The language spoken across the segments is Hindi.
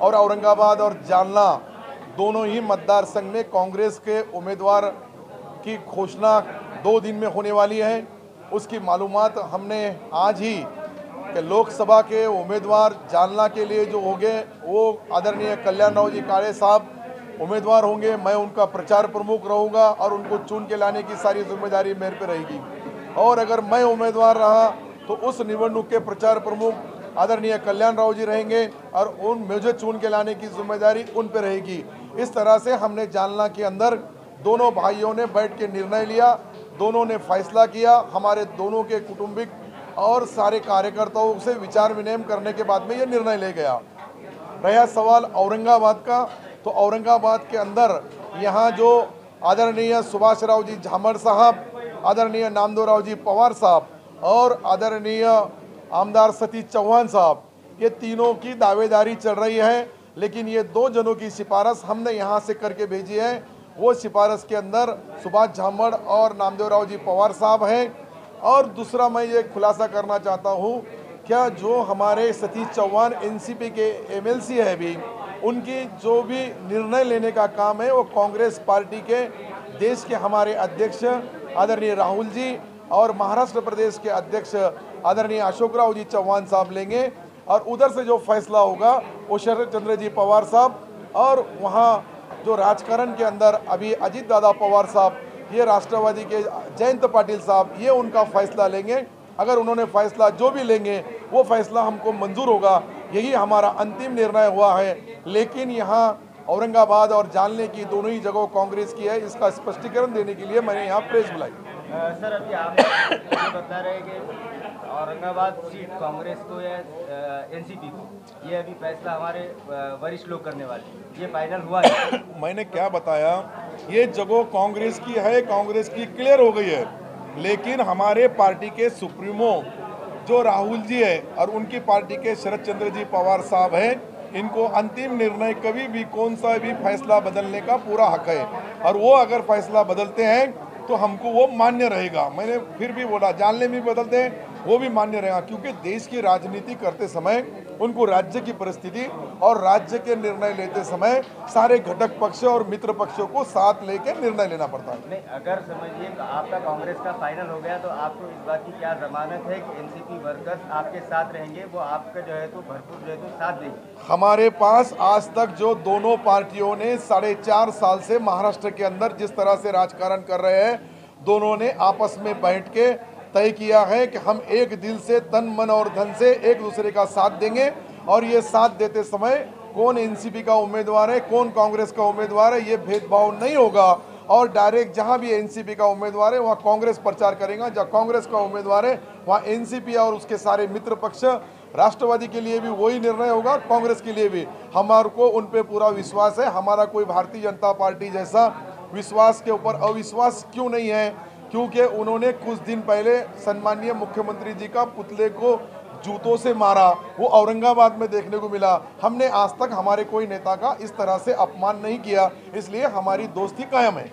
और औरंगाबाद और जालना दोनों ही मतदार संघ में कांग्रेस के उम्मीदवार की घोषणा 2 दिन में होने वाली है। उसकी मालूमात हमने आज ही कि लोकसभा के उम्मीदवार जालना के लिए जो होंगे वो आदरणीय कल्याणराव जी काळे साहब उम्मीदवार होंगे। मैं उनका प्रचार प्रमुख रहूँगा और उनको चुन के लाने की सारी जिम्मेदारी मेरे पे रहेगी। और अगर मैं उम्मीदवार रहा तो उस निवडणूक के प्रचार प्रमुख आदरणीय कल्याणराव जी रहेंगे और मुझे चुन के लाने की जिम्मेदारी उन पर रहेगी। इस तरह से हमने जालना के अंदर दोनों भाइयों ने बैठ के निर्णय लिया, दोनों ने फैसला किया। हमारे दोनों के कुटुंबिक और सारे कार्यकर्ताओं से विचार विनिमय करने के बाद में ये निर्णय ले गया। रहा सवाल औरंगाबाद का, तो औरंगाबाद के अंदर यहाँ जो आदरणीय सुभाषराव जी झामड़ साहब, आदरणीय नामदेवराव जी पवार साहब और आदरणीय आमदार सतीश चौहान साहब, ये तीनों की दावेदारी चल रही है। लेकिन ये 2 जनों की सिफारिश हमने यहाँ से करके भेजी है। वो सिफारिश के अंदर सुभाष झामड़ और नामदेवराव जी पवार साहब हैं। और दूसरा मैं ये खुलासा करना चाहता हूँ, क्या जो हमारे सतीश चौहान एनसीपी के एमएलसी है भी, उनकी जो भी निर्णय लेने का काम है वो कांग्रेस पार्टी के देश के हमारे अध्यक्ष आदरणीय राहुल जी और महाराष्ट्र प्रदेश के अध्यक्ष आदरणीय अशोकराव जी चौहान साहब लेंगे। और उधर से जो फैसला होगा वो शरद चंद्र जी पवार साहब और वहाँ जो राजकारण के अंदर अभी अजीत दादा पवार साहब, ये राष्ट्रवादी के जयंत पाटिल साहब, ये उनका फैसला लेंगे। अगर उन्होंने फैसला जो भी लेंगे वो फैसला हमको मंजूर होगा, यही हमारा अंतिम निर्णय हुआ है। लेकिन यहाँ औरंगाबाद और जालने की दोनों ही जगह कांग्रेस की है, इसका स्पष्टीकरण देने के लिए मैंने यहाँ प्रेस बुलाई। सर, अभी आप ये बता रहे हैं कि औरंगाबाद सीट कांग्रेस को या एनसीपी को, ये अभी फैसला हमारे वरिष्ठ लोग करने वाले, ये फाइनल हुआ है? मैंने क्या बताया, ये जगह कांग्रेस की है, कांग्रेस की क्लियर हो गई है। लेकिन हमारे पार्टी के सुप्रीमो जो राहुल जी है और उनकी पार्टी के शरद चंद्र जी पवार साहब हैं, इनको अंतिम निर्णय कभी भी कौन सा भी फैसला बदलने का पूरा हक है। और वो अगर फैसला बदलते हैं तो हमको वो मान्य रहेगा। मैंने फिर भी बोला, जानने में बदलते हैं वो भी मान्य रहेगा, क्योंकि देश की राजनीति करते समय उनको राज्य की परिस्थिति और राज्य के निर्णय लेते समय सारे घटक पक्ष और मित्र पक्षों को साथ लेकर निर्णय लेना पड़ता है। नहीं, अगर समझिए आपका कांग्रेस का फाइनल हो गया तो आपको इस बात की क्या जमानत है कि एनसीपी वर्कर्स आपके साथ रहेंगे, वो आपका जो है तो भरपूर जो है तो साथ देंगे? हमारे पास आज तक जो दोनों पार्टियों ने 4.5 साल से महाराष्ट्र के अंदर जिस तरह से राजकारण कर रहे हैं, दोनों ने आपस में बैठ के तय किया है कि हम एक दिल से तन मन और धन से एक दूसरे का साथ देंगे। और ये साथ देते समय कौन एनसीपी का उम्मीदवार है, कौन कांग्रेस का उम्मीदवार है, ये भेदभाव नहीं होगा। और डायरेक्ट जहां भी एनसीपी का उम्मीदवार है वहां कांग्रेस प्रचार करेगा, जहां कांग्रेस का उम्मीदवार है वहां एनसीपी और उसके सारे मित्र पक्ष, राष्ट्रवादी के लिए भी वही निर्णय होगा, कांग्रेस के लिए भी। हमारे को उन पे पूरा विश्वास है। हमारा कोई भारतीय जनता पार्टी जैसा विश्वास के ऊपर अविश्वास क्यों नहीं है, क्योंकि उन्होंने कुछ दिन पहले सम्माननीय मुख्यमंत्री जी का पुतले को जूतों से मारा, वो औरंगाबाद में देखने को मिला। हमने आज तक हमारे कोई नेता का इस तरह से अपमान नहीं किया, इसलिए हमारी दोस्ती कायम है।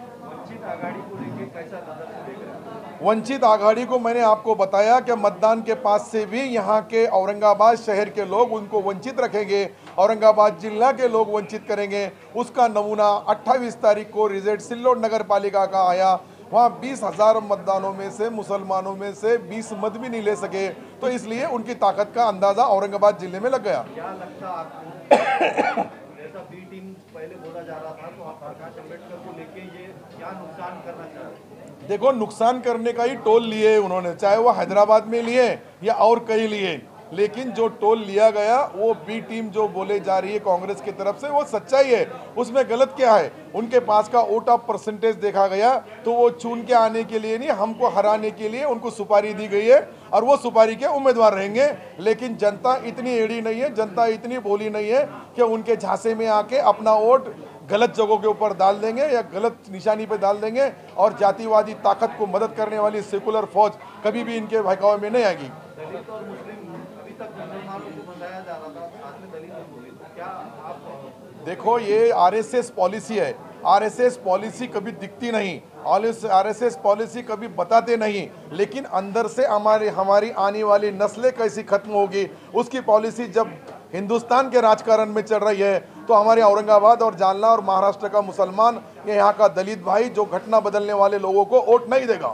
वंचित आघाड़ी को मैंने आपको बताया कि मतदान के पास से भी यहाँ के औरंगाबाद शहर के लोग उनको वंचित रखेंगे, औरंगाबाद जिला के लोग वंचित करेंगे। उसका नमूना 28 तारीख को रिजल्ट सिल्लोड नगर पालिका का आया। वहाँ 20,000 मतदानों में से मुसलमानों में से 20 मत भी नहीं ले सके, तो इसलिए उनकी ताकत का अंदाजा औरंगाबाद जिले में लग गया। क्या लगता आपको, जैसा बी टीम पहले बोला जा रहा था, तो आप प्रकाश अम्बेडकर को लेके ये क्या नुकसान करना चाह रहे हैं? देखो, नुकसान करने का ही टोल लिए उन्होंने, चाहे वो हैदराबाद में लिए या और कहीं लिए। लेकिन जो टोल लिया गया वो बी टीम जो बोले जा रही है कांग्रेस की तरफ से, वो सच्चाई है। उसमें गलत क्या है? उनके पास का वोट ऑफ परसेंटेज देखा गया तो वो चुन के आने के लिए नहीं, हमको हराने के लिए उनको सुपारी दी गई है और वो सुपारी के उम्मीदवार रहेंगे। लेकिन जनता इतनी एड़ी नहीं है, जनता इतनी भोली नहीं है कि उनके झांसे में आके अपना वोट गलत जगहों के ऊपर डाल देंगे या गलत निशानी पे डाल देंगे। और जातिवादी ताकत को मदद करने वाली सेकुलर फौज कभी भी इनके बहकावे में नहीं आएगी। दलित और मुस्लिम अभी तक मुसलमानों को बताया जा रहा था, साथ में दलित और बोले, तो क्या आप देखो, ये आरएसएस पॉलिसी है। आरएसएस पॉलिसी कभी दिखती नहीं, आरएसएस पॉलिसी कभी बताते नहीं, लेकिन अंदर से हमारी आने वाली नस्लें कैसी खत्म होगी उसकी पॉलिसी जब हिंदुस्तान के राजकारण में चल रही है, तो हमारे औरंगाबाद और जालना और महाराष्ट्र का मुसलमान, ये यहाँ का दलित भाई जो घटना बदलने वाले लोगों को वोट नहीं देगा।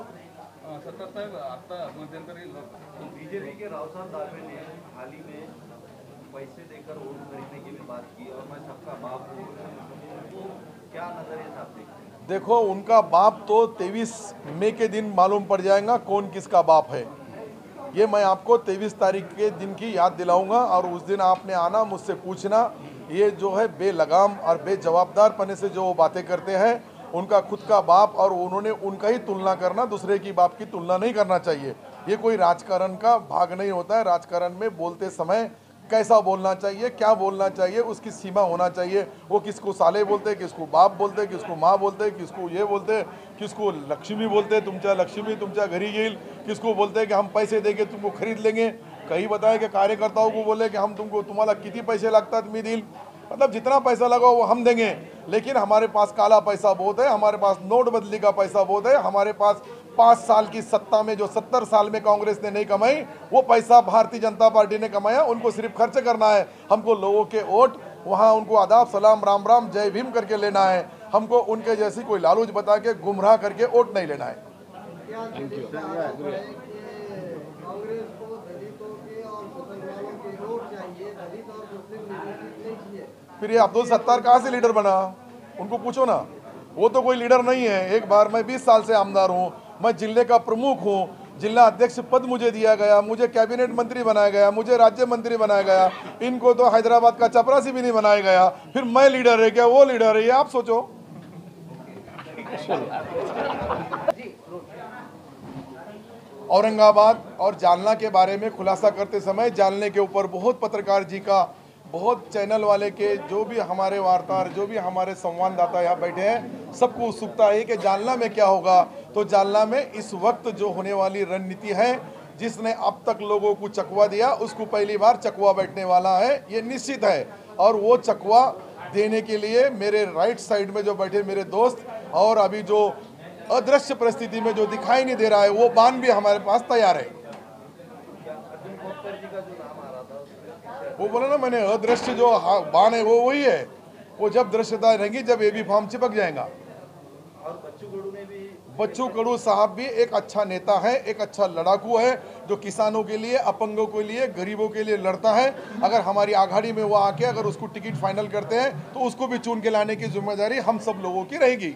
बीजेपी के रावसार दानवे ने हाल ही में पैसे देकर वोट खरीदने की भी बात की और मैं सबका बाप हूँ, तो क्या नजरिए से आप देखते हैं? देखो, उनका बाप तो 23 मई के दिन मालूम पड़ जाएगा कौन किसका बाप है। ये मैं आपको 23 तारीख के दिन की याद दिलाऊंगा और उस दिन आपने आना, मुझसे पूछना। ये जो है बेलगाम और बेजवाबदार पने से जो बातें करते हैं, उनका खुद का बाप और उन्होंने उनका ही तुलना करना, दूसरे की बाप की तुलना नहीं करना चाहिए। ये कोई राजकारण का भाग नहीं होता है। राजकारण में बोलते समय कैसा बोलना चाहिए, क्या बोलना चाहिए, उसकी सीमा होना चाहिए। वो किसको साले बोलते, किसको बाप बोलते, किसको माँ बोलते, किसको ये बोलते, किसको लक्ष्मी बोलते, तुमचा लक्ष्मी तुमच्या घरी येईल, किसको बोलते कि हम पैसे देंगे तुमको खरीद लेंगे। कहीं बताए कि कार्यकर्ताओं को बोले कि हम तुमको, तुम्हारा कितनी पैसे लगता मी दिल, मतलब जितना पैसा लगाओ वो हम देंगे। लेकिन हमारे पास काला पैसा बहुत है, हमारे पास नोट बदली का पैसा बहुत है, हमारे पास 5 साल की सत्ता में जो 70 साल में कांग्रेस ने नहीं कमाई, वो पैसा भारतीय जनता पार्टी ने कमाया। उनको सिर्फ खर्च करना है। हमको लोगों के वोट वहाँ उनको आदाब सलाम राम राम जय भीम करके लेना है। हमको उनके जैसी कोई लालूच बता के गुमराह करके वोट नहीं लेना है। कांग्रेस को दलितों के और मुसलमानों के वोट चाहिए, दलित और मुस्लिम लीडरशिप नहीं चाहिए। फिर ये अब्दुल सत्तार कहाँ से लीडर बना? उनको पूछो ना। वो तो कोई लीडर नहीं है। एक बार मैं 20 साल से आमदार हूँ, मैं जिले का प्रमुख हूँ, जिला अध्यक्ष पद मुझे दिया गया, मुझे कैबिनेट मंत्री बनाया गया, मुझे राज्य मंत्री बनाया गया। इनको तो हैदराबाद का चपरासी भी नहीं बनाया गया। फिर मैं लीडर है क्या, वो लीडर है? ये आप सोचो। औरंगाबाद और जालना के बारे में खुलासा करते समय जालने के ऊपर बहुत पत्रकार जी का, बहुत चैनल वाले के, जो भी हमारे वार्ताहर, जो भी हमारे संवाददाता यहाँ बैठे हैं, सबको उत्सुकता है कि जालना में क्या होगा। तो जालना में इस वक्त जो होने वाली रणनीति है, जिसने अब तक लोगों को चकवा दिया, उसको पहली बार चकवा बैठने वाला है, ये निश्चित है। और वो चकवा देने के लिए मेरे राइट साइड में जो बैठे मेरे दोस्त, और अभी जो अदृश्य परिस्थिति में जो दिखाई नहीं दे रहा है, वो बाण भी हमारे पास तैयार है। वो बोला ना मैंने, अदृश्य जो बाण है वो वही है। वो जब दृश्यता रहेगी, जब एबी फॉर्म चिपक जाएगा। और बच्चू कडू साहब भी एक अच्छा नेता है, एक अच्छा लड़ाकू है, जो किसानों के लिए, अपंगों के लिए, गरीबों के लिए लड़ता है। अगर हमारी आघाड़ी में वो आके अगर उसको टिकट फाइनल करते हैं, तो उसको भी चुन के लाने की जिम्मेदारी हम सब लोगों की रहेगी।